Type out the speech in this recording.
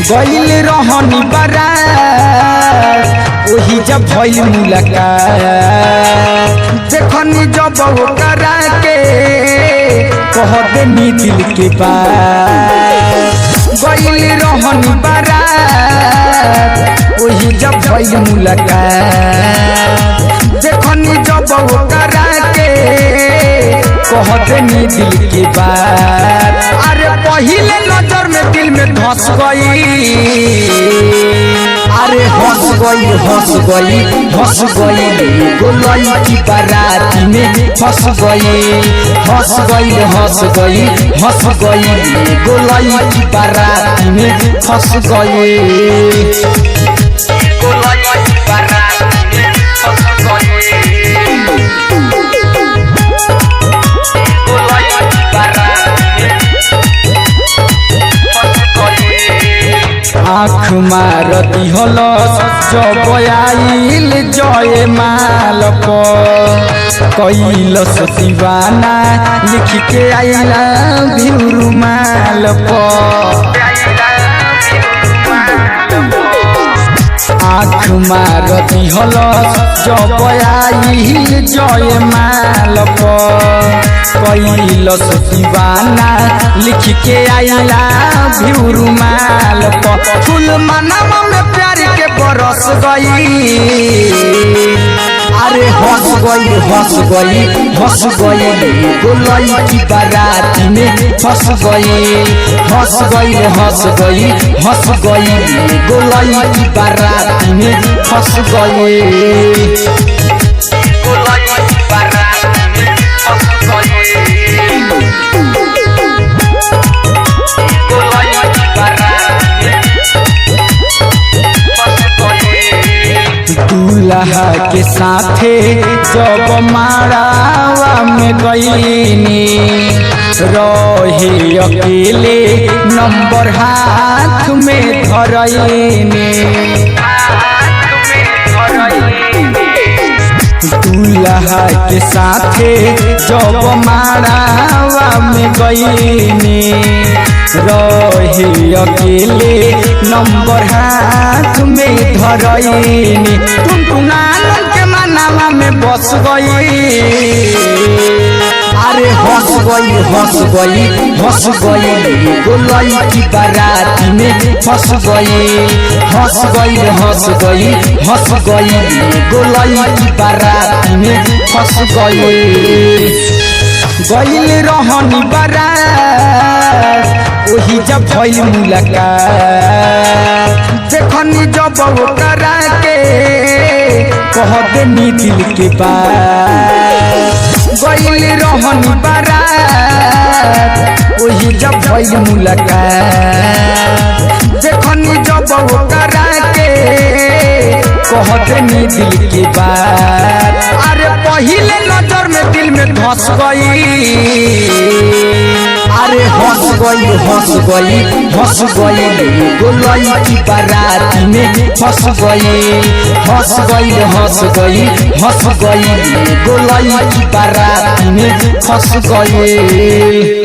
गइल रहनी बारात वही जब भइल मुलाकात देखनी जब ओकरा के कह देनी दिल के बात गइल रहनी बारात वही जब भइल मुलाकात देखनी जब ओकरा के कह देनी दिल के बात अरे पहिले नजर में दिल में धस गई अरे हंस गई गोलाई की बाराती में फंस गई गोलाई की बाराती में फंस गई आँख मार दिहल जब आइल जय माल कैलस दीवाना लिख के आइला भिउरु माल आँख मार दिहल जब आइल जय माल कैलस दीवाना लिख के आइला भिउरु माल फूल मनावा में प्यार के बरस गई अरे हंस गई गोलाई की बाराती में फंस गई गोलाई की बाराती में फंस गई दूल्हा के साथे जब मारावा में गईनी रहे अकेले नंबर हाथ में धरईनी दूल्हा के साथे जब मारावा में गईनी रहे अकेले नंबर हाथ में धरईनी टुनटुनालन के मनावा में बस गई अरे हंस गई गोलाई की बाराती में फंस गई गोलाई की बाराती में फंस गई गइल रहनी बारात वही जब भइल मुलाकात देखनी जब ओकरा के कह देनी दिल के बात गइल रहनी बारात वही जब भइल मुलाकात देखनी जब ओकरा के कह देनी दिल के बात अरे पहिले नजर में दिल में धस गई अरे हंस गई गोलाई की बाराती में फंस गई गोलाई की बाराती में फंस गई।